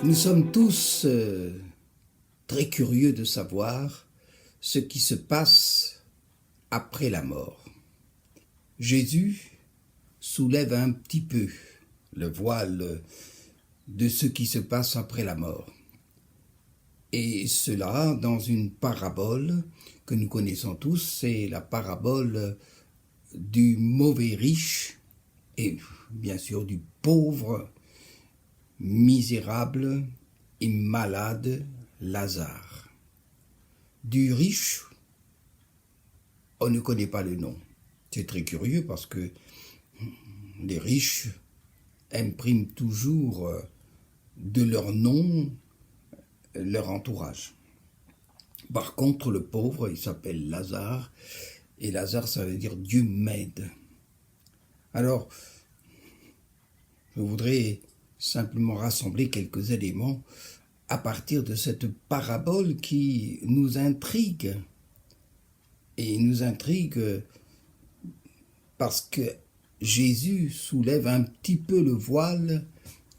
Nous sommes tous très curieux de savoir ce qui se passe après la mort. Jésus soulève un petit peu le voile de ce qui se passe après la mort. Et cela dans une parabole que nous connaissons tous, c'est la parabole du mauvais riche et bien sûr du pauvre, misérable et malade Lazare. Du riche, on ne connaît pas le nom. C'est très curieux parce que les riches impriment toujours de leur nom leur entourage. Par contre, le pauvre, il s'appelle Lazare, et Lazare, ça veut dire Dieu m'aide. Alors, je voudrais simplement rassembler quelques éléments à partir de cette parabole qui nous intrigue. Et nous intrigue parce que Jésus soulève un petit peu le voile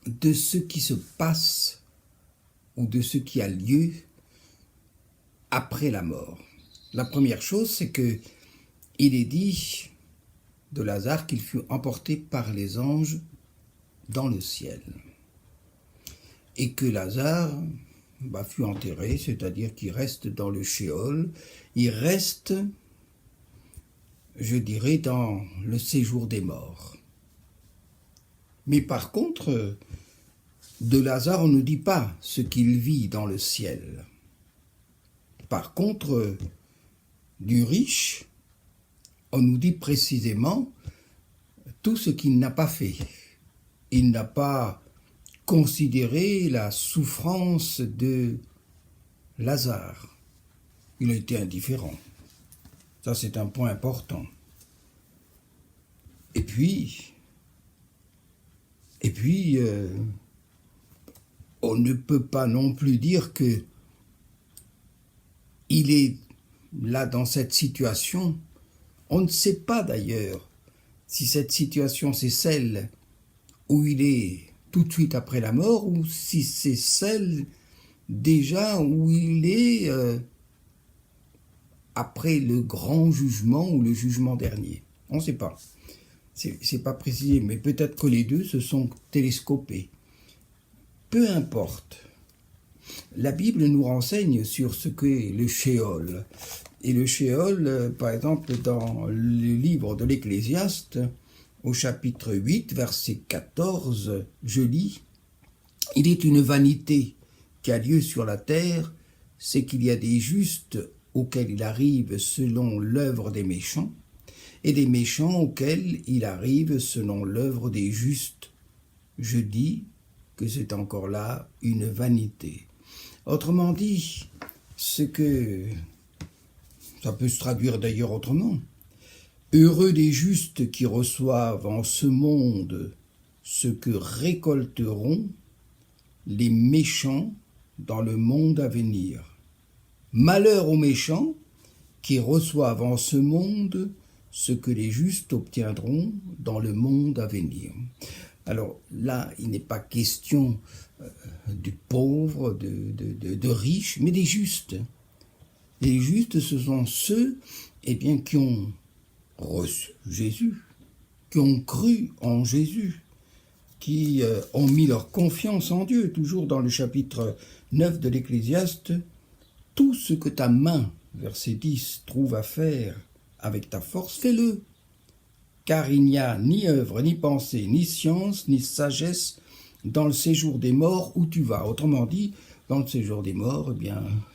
de ce qui se passe ou de ce qui a lieu après la mort. La première chose, c'est que il est dit de Lazare qu'il fut emporté par les anges dans le ciel. Et que Lazare fut enterré, c'est-à-dire qu'il reste dans le Sheol, il reste, je dirais, dans le séjour des morts. Mais par contre, de Lazare, on ne dit pas ce qu'il vit dans le ciel. Par contre, du riche, on nous dit précisément tout ce qu'il n'a pas fait. Il n'a pas considéré la souffrance de Lazare. Il a été indifférent. Ça, c'est un point important. Et puis, on ne peut pas non plus dire que il est là dans cette situation. On ne sait pas d'ailleurs si cette situation c'est celle où il est tout de suite après la mort ou si c'est celle déjà où il est après le grand jugement ou le jugement dernier. On ne sait pas. C'est pas précisé, mais peut-être que les deux se sont télescopés. Peu importe. La Bible nous renseigne sur ce qu'est le Sheol. Et le Sheol, par exemple, dans le livre de l'Ecclésiaste, au chapitre 8, verset 14, je lis « Il est une vanité qui a lieu sur la terre, c'est qu'il y a des justes auxquels il arrive selon l'œuvre des méchants, et des méchants auxquels il arrive selon l'œuvre des justes. Je dis que c'est encore là une vanité. » Autrement dit, ce que ça peut se traduire d'ailleurs autrement. Heureux des justes qui reçoivent en ce monde ce que récolteront les méchants dans le monde à venir. Malheur aux méchants qui reçoivent en ce monde ce que les justes obtiendront dans le monde à venir. Alors là, il n'est pas question du pauvre, de riche, mais des justes. Les justes, ce sont ceux qui ont reçu Jésus, qui ont cru en Jésus, qui ont mis leur confiance en Dieu. Toujours dans le chapitre 9 de l'Ecclésiaste, « Tout ce que ta main, verset 10, trouve à faire avec ta force, fais-le. Car il n'y a ni œuvre, ni pensée, ni science, ni sagesse dans le séjour des morts où tu vas. » Autrement dit, dans le séjour des morts,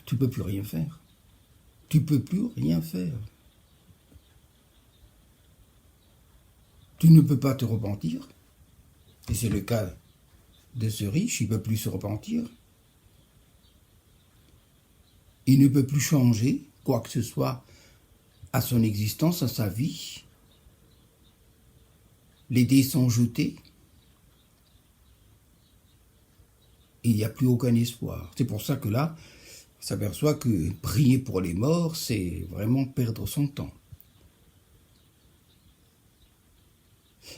tu ne peux plus rien faire. Tu ne peux plus rien faire. Tu ne peux pas te repentir. Et c'est le cas de ce riche, il ne peut plus se repentir. Il ne peut plus changer quoi que ce soit à son existence, à sa vie. Les dés sont jetés. Il n'y a plus aucun espoir. C'est pour ça que là, on s'aperçoit que prier pour les morts, c'est vraiment perdre son temps.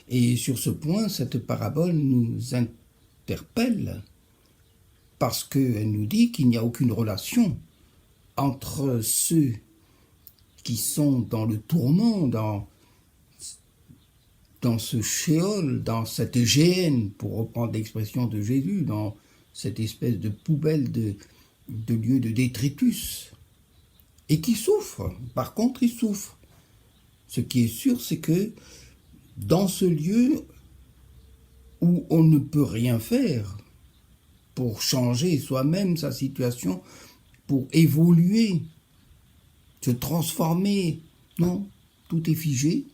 Et sur ce point, cette parabole nous interpelle parce qu'elle nous dit qu'il n'y a aucune relation entre ceux qui sont dans le tourment, dans ce shéol, dans cette géhenne, pour reprendre l'expression de Jésus, dans cette espèce de poubelle de lieu de détritus, et qui souffrent. Par contre, ils souffrent. Ce qui est sûr, c'est que dans ce lieu où on ne peut rien faire pour changer soi-même sa situation, pour évoluer, se transformer, non, tout est figé,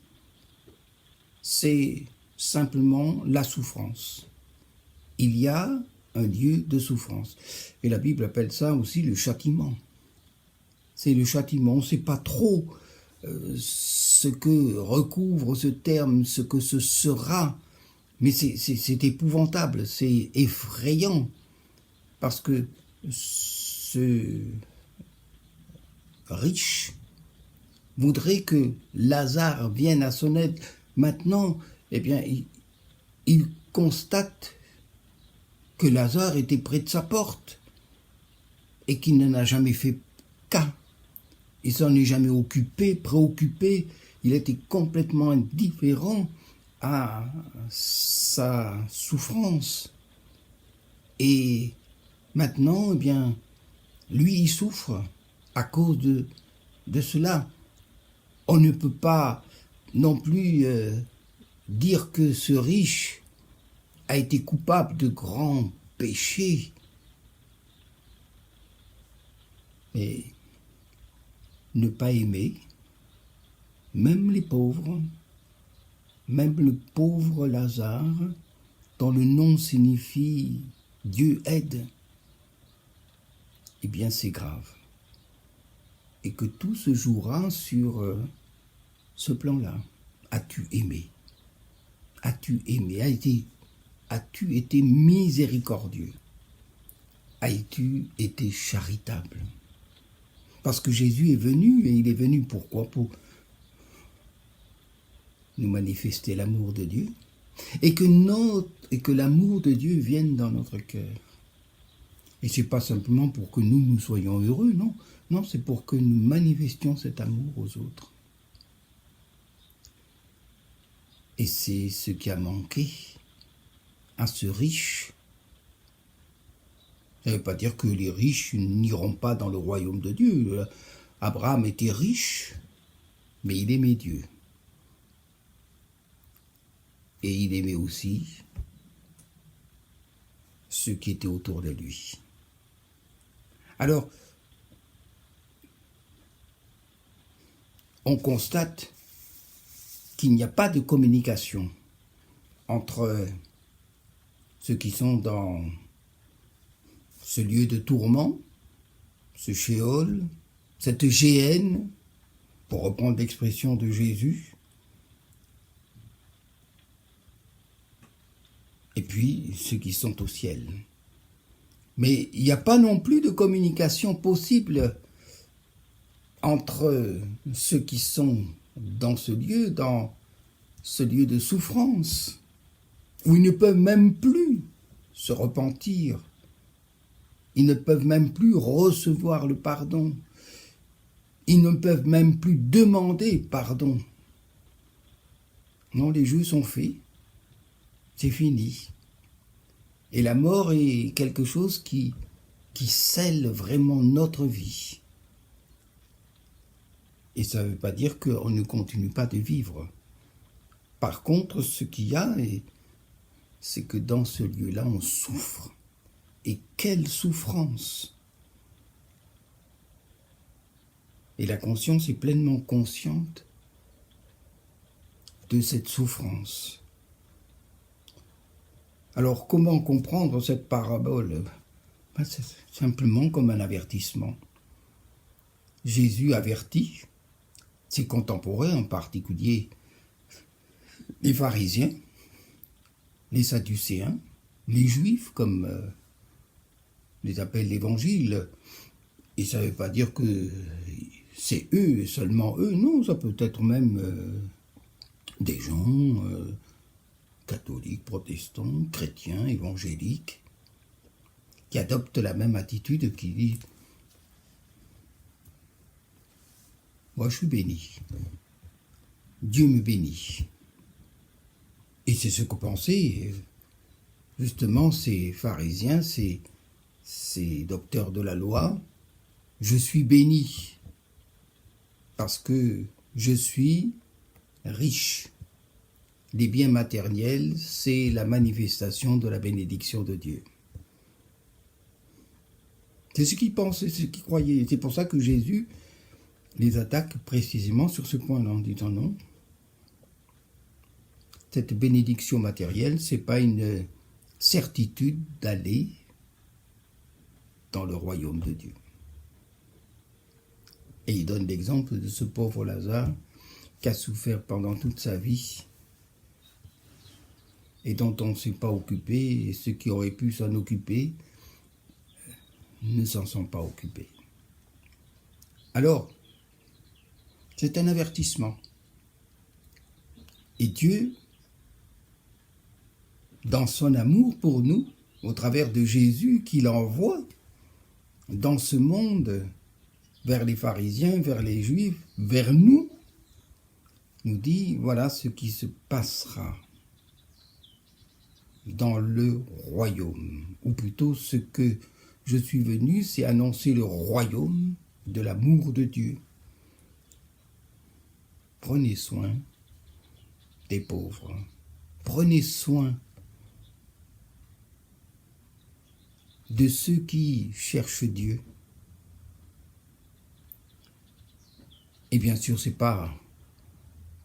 c'est simplement la souffrance. Il y a un lieu de souffrance. Et la Bible appelle ça aussi le châtiment. C'est le châtiment. On ne sait pas trop ce que recouvre ce terme, ce que ce sera. Mais c'est épouvantable, c'est effrayant. Parce que ce riche voudrait que Lazare vienne à son aide. Maintenant, eh bien, il constate que Lazare était près de sa porte et qu'il n'en a jamais fait cas. Il s'en est jamais occupé, préoccupé. Il était complètement indifférent à sa souffrance. Et maintenant, eh bien, lui, il souffre à cause de cela. On ne peut pas non plus dire que ce riche a été coupable de grands péchés. Mais ne pas aimer, même les pauvres, même le pauvre Lazare, dont le nom signifie Dieu aide, eh bien c'est grave. Et que tout se jouera sur ce plan-là. As-tu aimé? As-tu aimé? As-tu été miséricordieux? As-tu été charitable? Parce que Jésus est venu, et il est venu pourquoi? Pour nous manifester l'amour de Dieu, et que l'amour de Dieu vienne dans notre cœur. Et c'est pas simplement pour que nous soyons heureux, non. Non, c'est pour que nous manifestions cet amour aux autres. Et c'est ce qui a manqué à ce riche. Ça ne veut pas dire que les riches n'iront pas dans le royaume de Dieu. Abraham était riche, mais il aimait Dieu. Et il aimait aussi ceux qui étaient autour de lui. Alors, on constate qu'il n'y a pas de communication entre ceux qui sont dans ce lieu de tourment, ce shéol, cette géhenne, pour reprendre l'expression de Jésus, et puis ceux qui sont au ciel. Mais il n'y a pas non plus de communication possible entre ceux qui sont dans ce lieu de souffrance, où ils ne peuvent même plus se repentir, ils ne peuvent même plus recevoir le pardon, ils ne peuvent même plus demander pardon. Non, les jeux sont faits, c'est fini. Et la mort est quelque chose qui scelle vraiment notre vie. Et ça ne veut pas dire qu'on ne continue pas de vivre. Par contre, ce qu'il y a, c'est que dans ce lieu-là, on souffre. Et quelle souffrance! Et la conscience est pleinement consciente de cette souffrance. Alors, comment comprendre cette parabole? C'est simplement comme un avertissement. Jésus avertit ses contemporains, en particulier les pharisiens, les sadducéens, les juifs, comme les appelle l'Évangile. Et ça ne veut pas dire que c'est eux et seulement eux. Non, ça peut être même des gens catholiques, protestants, chrétiens, évangéliques. qui adopte la même attitude, qui dit « Moi, je suis béni. Dieu me bénit. » Et c'est ce que pensaient justement ces pharisiens, ces docteurs de la loi. Je suis béni parce que je suis riche. Les biens matériels, c'est la manifestation de la bénédiction de Dieu. C'est ce qu'ils pensaient, c'est ce qu'ils croyaient. C'est pour ça que Jésus les attaque précisément sur ce point-là, en disant non. Cette bénédiction matérielle, ce n'est pas une certitude d'aller dans le royaume de Dieu. Et il donne l'exemple de ce pauvre Lazare qui a souffert pendant toute sa vie et dont on ne s'est pas occupé, et ceux qui auraient pu s'en occuper ne s'en sont pas occupés. Alors, c'est un avertissement. Et Dieu, dans son amour pour nous, au travers de Jésus qu'il envoie dans ce monde, vers les pharisiens, vers les juifs, vers nous, nous dit, voilà ce qui se passera dans le royaume. Ou plutôt, ce que je suis venu, c'est annoncer le royaume de l'amour de Dieu. Prenez soin des pauvres. Prenez soin de ceux qui cherchent Dieu. Et bien sûr, c'est pas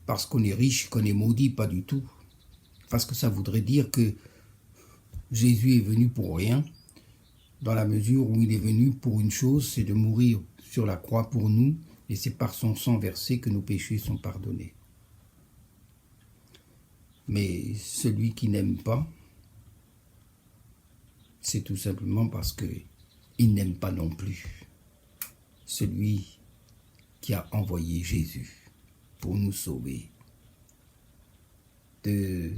parce qu'on est riche qu'on est maudit, pas du tout. Parce que ça voudrait dire que Jésus est venu pour rien, dans la mesure où il est venu pour une chose, c'est de mourir sur la croix pour nous, et c'est par son sang versé que nos péchés sont pardonnés. Mais celui qui n'aime pas, c'est tout simplement parce qu'il n'aime pas non plus celui qui a envoyé Jésus pour nous sauver de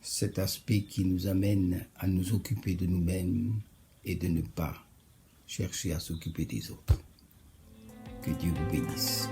cet aspect qui nous amène à nous occuper de nous-mêmes et de ne pas chercher à s'occuper des autres. Que Dieu vous bénisse.